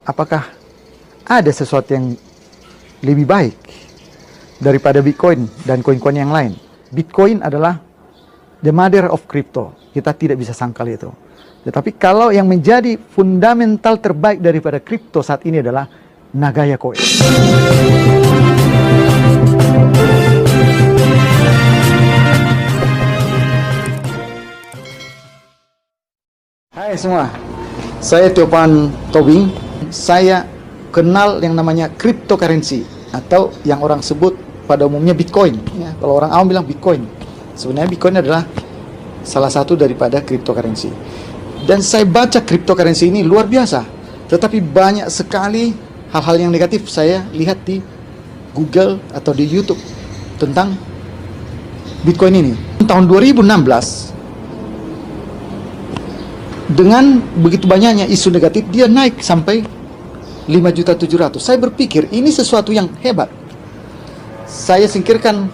apakah ada sesuatu yang lebih baik daripada Bitcoin dan koin-koin yang lain? Bitcoin adalah the mother of crypto. Kita tidak bisa sangkal itu. Tetapi kalau yang menjadi fundamental terbaik daripada kripto saat ini adalah Nagaya Coin. Hai semua, saya Tiopan Tobing. Saya kenal yang namanya cryptocurrency atau yang orang sebut pada umumnya Bitcoin. Ya, kalau orang awam bilang Bitcoin. Sebenarnya Bitcoin adalah salah satu daripada cryptocurrency. Dan saya baca cryptocurrency ini luar biasa. Tetapi banyak sekali hal-hal yang negatif saya lihat di Google atau di YouTube tentang Bitcoin ini. Tahun 2016, dengan begitu banyaknya isu negatif, dia naik sampai 5.700.000. Saya berpikir ini sesuatu yang hebat. Saya singkirkan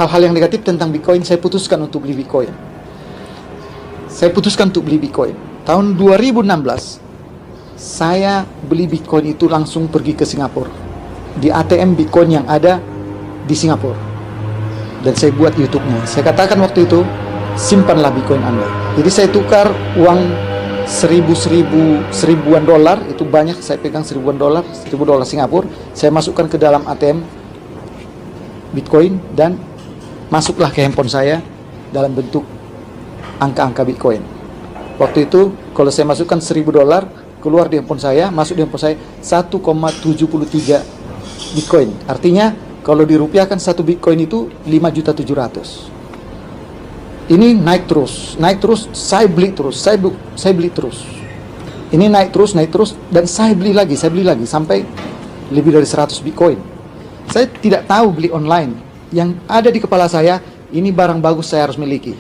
hal-hal yang negatif tentang Bitcoin. Saya putuskan untuk beli Bitcoin. Tahun 2016, saya beli Bitcoin itu langsung pergi ke Singapura, di ATM Bitcoin yang ada di Singapura. Dan saya buat YouTube-nya. Saya katakan waktu itu, simpanlah Bitcoin Anda. Jadi saya tukar uang seribuan dolar, itu banyak, saya pegang $1.000 Singapura, saya masukkan ke dalam ATM Bitcoin dan masuklah ke handphone saya dalam bentuk angka-angka Bitcoin. Waktu itu kalau saya masukkan $1.000 keluar di handphone saya, masuk di handphone saya 1,73 Bitcoin. Artinya kalau dirupiahkan satu Bitcoin itu 5.700.000. Ini naik terus, saya beli terus. Ini naik terus, dan saya beli lagi, sampai lebih dari 100 Bitcoin. Saya tidak tahu beli online. Yang ada di kepala saya, ini barang bagus saya harus miliki.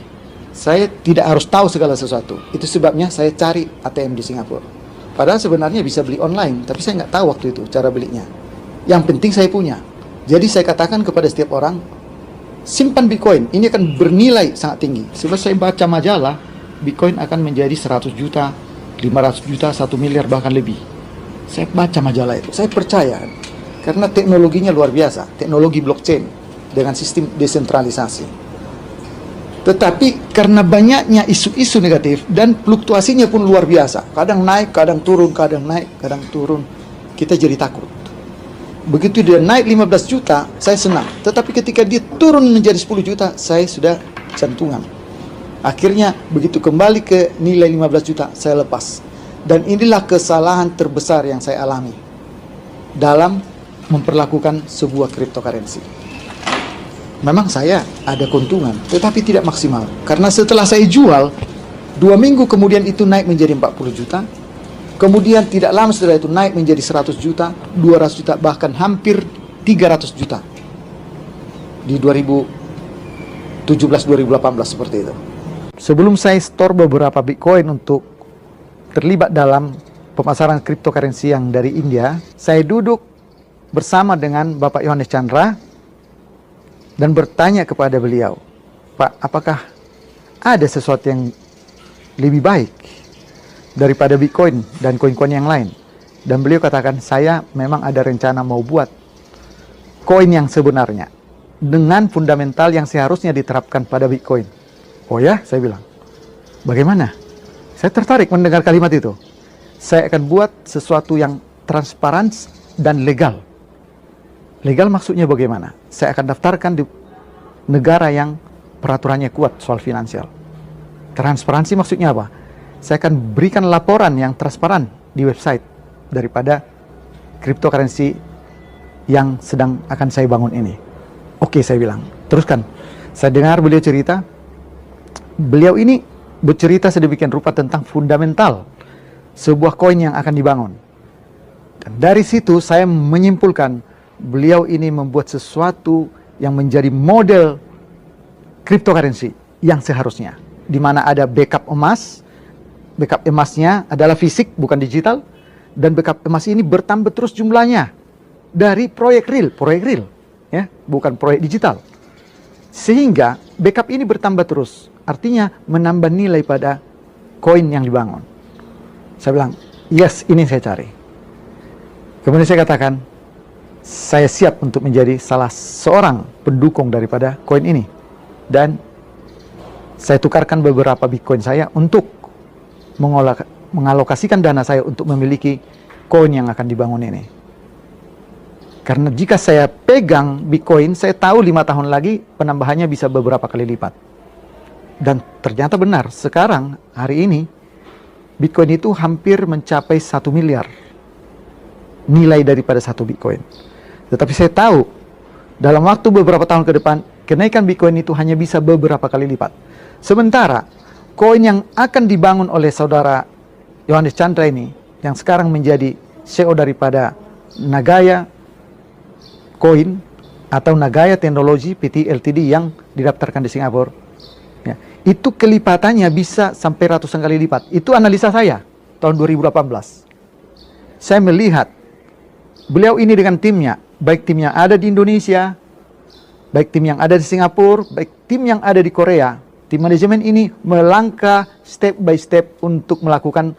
Saya tidak harus tahu segala sesuatu. Itu sebabnya saya cari ATM di Singapura. Padahal sebenarnya bisa beli online, tapi saya nggak tahu waktu itu cara belinya. Yang penting saya punya. Jadi saya katakan kepada setiap orang, simpan Bitcoin, ini akan bernilai sangat tinggi. Sebab saya baca majalah, Bitcoin akan menjadi 100 juta, 500 juta, 1 miliar, bahkan lebih. Saya baca majalah itu, saya percaya. Karena teknologinya luar biasa, teknologi blockchain dengan sistem desentralisasi. Tetapi karena banyaknya isu-isu negatif dan fluktuasinya pun luar biasa. Kadang naik, kadang turun, kita jadi takut. Begitu dia naik 15 juta, saya senang. Tetapi ketika dia turun menjadi 10 juta, saya sudah jantungan. Akhirnya, begitu kembali ke nilai 15 juta, saya lepas. Dan inilah kesalahan terbesar yang saya alami dalam memperlakukan sebuah cryptocurrency. Memang saya ada keuntungan, tetapi tidak maksimal. Karena setelah saya jual, 2 minggu kemudian itu naik menjadi 40 juta. Kemudian tidak lama setelah itu naik menjadi 100 juta, 200 juta, bahkan hampir 300 juta. Di 2017-2018 seperti itu. Sebelum saya store beberapa Bitcoin untuk terlibat dalam pemasaran cryptocurrency yang dari India, saya duduk bersama dengan Bapak Yohanes Chandra dan bertanya kepada beliau, Pak, apakah ada sesuatu yang lebih baik daripada Bitcoin dan koin-koin yang lain? Dan beliau katakan, saya memang ada rencana mau buat koin yang sebenarnya dengan fundamental yang seharusnya diterapkan pada Bitcoin. Oh ya, saya bilang, bagaimana? Saya tertarik mendengar kalimat itu. Saya akan buat sesuatu yang transparan dan legal. Legal maksudnya bagaimana? Saya akan daftarkan di negara yang peraturannya kuat soal finansial. Transparansi maksudnya apa? Saya akan berikan laporan yang transparan di website daripada cryptocurrency yang sedang akan saya bangun ini. Oke, saya bilang, teruskan. Saya dengar beliau cerita. Beliau ini bercerita sedemikian rupa tentang fundamental sebuah koin yang akan dibangun. Dan dari situ saya menyimpulkan, beliau ini membuat sesuatu yang menjadi model cryptocurrency yang seharusnya, di mana ada backup emas. Backup emasnya adalah fisik, bukan digital, dan backup emas ini bertambah terus jumlahnya dari proyek real, ya, bukan proyek digital. Sehingga backup ini bertambah terus, artinya menambah nilai pada koin yang dibangun. Saya bilang, Yes, ini saya cari. Kemudian saya katakan, saya siap untuk menjadi salah seorang pendukung daripada koin ini. Dan saya tukarkan beberapa Bitcoin saya untuk mengalokasikan dana saya untuk memiliki koin yang akan dibangun ini. Karena jika saya pegang Bitcoin, saya tahu 5 tahun lagi penambahannya bisa beberapa kali lipat. Dan ternyata benar, sekarang, hari ini, Bitcoin itu hampir mencapai 1 miliar nilai daripada satu Bitcoin. Tetapi saya tahu, dalam waktu beberapa tahun ke depan, kenaikan Bitcoin itu hanya bisa beberapa kali lipat. Sementara, koin yang akan dibangun oleh saudara Yohanes Chandra ini, yang sekarang menjadi CEO daripada Nagaya Coin atau Nagaya Teknologi PT Ltd yang didaftarkan di Singapura, ya, itu kelipatannya bisa sampai ratusan kali lipat. Itu analisa saya tahun 2018. Saya melihat beliau ini dengan timnya, baik tim yang ada di Indonesia, baik tim yang ada di Singapura, baik tim yang ada di Korea, tim manajemen ini melangkah step by step untuk melakukan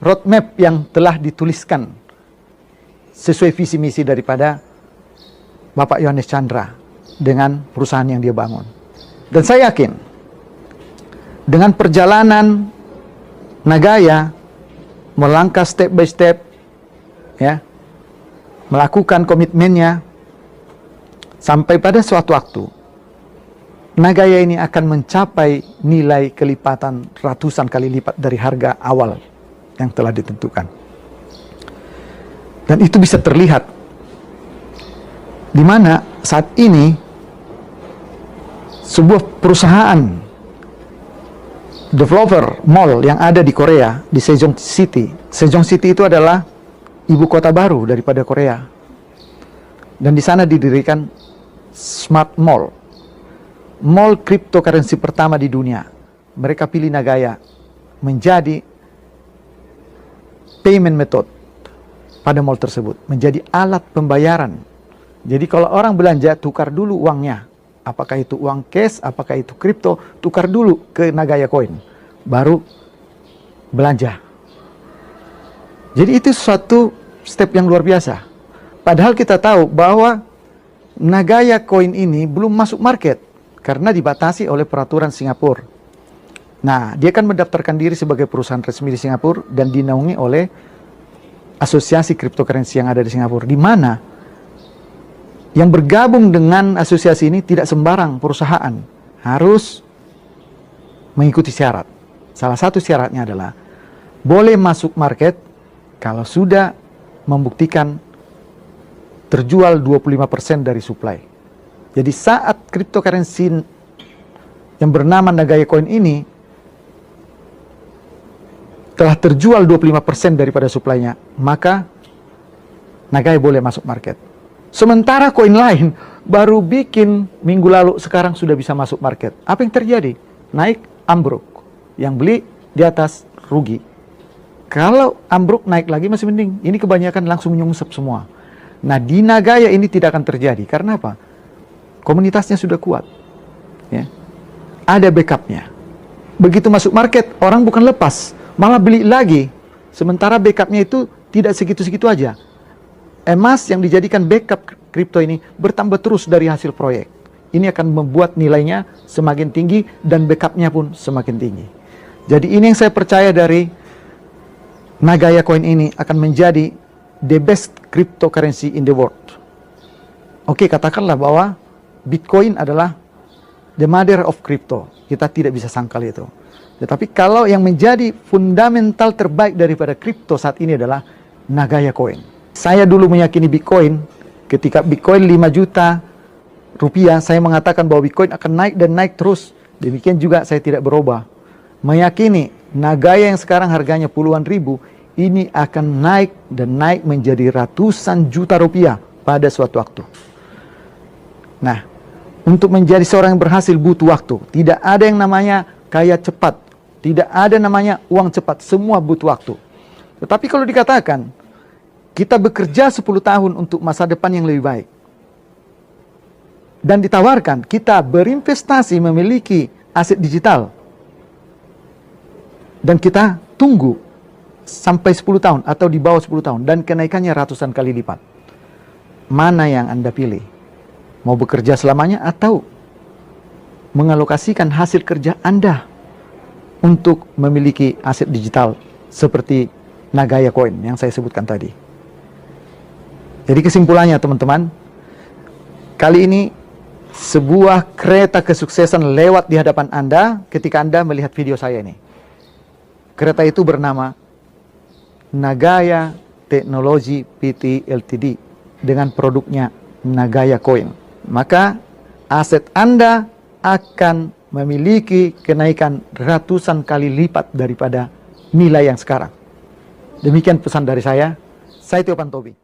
roadmap yang telah dituliskan sesuai visi misi daripada Bapak Yohanes Chandra dengan perusahaan yang dia bangun. Dan saya yakin dengan perjalanan Nagaya melangkah step by step, ya, melakukan komitmennya, sampai pada suatu waktu Nagaya ini akan mencapai nilai kelipatan ratusan kali lipat dari harga awal yang telah ditentukan. Dan itu bisa terlihat di mana saat ini sebuah perusahaan developer mall yang ada di Korea, di Sejong City. Sejong City itu adalah ibu kota baru daripada Korea. Dan di sana didirikan Smart Mall. Mall cryptocurrency pertama di dunia. Mereka pilih Nagaya menjadi payment method pada mall tersebut, menjadi alat pembayaran. Jadi kalau orang belanja, tukar dulu uangnya. Apakah itu uang cash, apakah itu kripto, tukar dulu ke Nagaya Coin, baru belanja. Jadi itu suatu step yang luar biasa. Padahal kita tahu bahwa Nagaya Coin ini belum masuk market karena dibatasi oleh peraturan Singapura. Nah, dia kan mendaftarkan diri sebagai perusahaan resmi di Singapura dan dinaungi oleh asosiasi cryptocurrency yang ada di Singapura, di mana yang bergabung dengan asosiasi ini tidak sembarang perusahaan, harus mengikuti syarat. Salah satu syaratnya adalah boleh masuk market kalau sudah membuktikan terjual 25% dari supply. Jadi saat cryptocurrency yang bernama Nagaya Coin ini telah terjual 25% daripada supply-nya, maka Nagaya boleh masuk market. Sementara koin lain baru bikin minggu lalu, sekarang sudah bisa masuk market. Apa yang terjadi? Naik, ambruk. Yang beli di atas rugi. Kalau ambruk naik lagi masih mending. Ini kebanyakan langsung nyungsep semua. Nah, di Nagaya ini tidak akan terjadi. Karena apa? Komunitasnya sudah kuat. Ya. Ada backupnya. Begitu masuk market, orang bukan lepas, malah beli lagi. Sementara backupnya itu tidak segitu-segitu aja. Emas yang dijadikan backup kripto ini bertambah terus dari hasil proyek. Ini akan membuat nilainya semakin tinggi dan backupnya pun semakin tinggi. Jadi ini yang saya percaya dari Nagaya Coin ini akan menjadi the best cryptocurrency in the world. Oke, katakanlah bahwa Bitcoin adalah the mother of crypto. Kita tidak bisa sangkal itu. Tetapi kalau yang menjadi fundamental terbaik daripada kripto saat ini adalah Nagaya Coin. Saya dulu meyakini Bitcoin, ketika Bitcoin 5 juta rupiah, saya mengatakan bahwa Bitcoin akan naik dan naik terus. Demikian juga saya tidak berubah. Meyakini Nagaya yang sekarang harganya puluhan ribu, ini akan naik dan naik menjadi ratusan juta rupiah pada suatu waktu. Nah, untuk menjadi seorang yang berhasil butuh waktu. Tidak ada yang namanya kaya cepat. Tidak ada namanya uang cepat. Semua butuh waktu. Tetapi kalau dikatakan kita bekerja 10 tahun untuk masa depan yang lebih baik, dan ditawarkan kita berinvestasi memiliki aset digital, dan kita tunggu sampai 10 tahun atau di bawah 10 tahun dan kenaikannya ratusan kali lipat. Mana yang Anda pilih? Mau bekerja selamanya atau mengalokasikan hasil kerja Anda untuk memiliki aset digital seperti Nagaya Coin yang saya sebutkan tadi? Jadi kesimpulannya teman-teman, kali ini sebuah kereta kesuksesan lewat di hadapan Anda ketika Anda melihat video saya ini. Kereta itu bernama Nagaya Technology Pte Ltd dengan produknya Nagaya Coin. Maka aset Anda akan memiliki kenaikan ratusan kali lipat daripada nilai yang sekarang. Demikian pesan dari saya Tio Pantobi.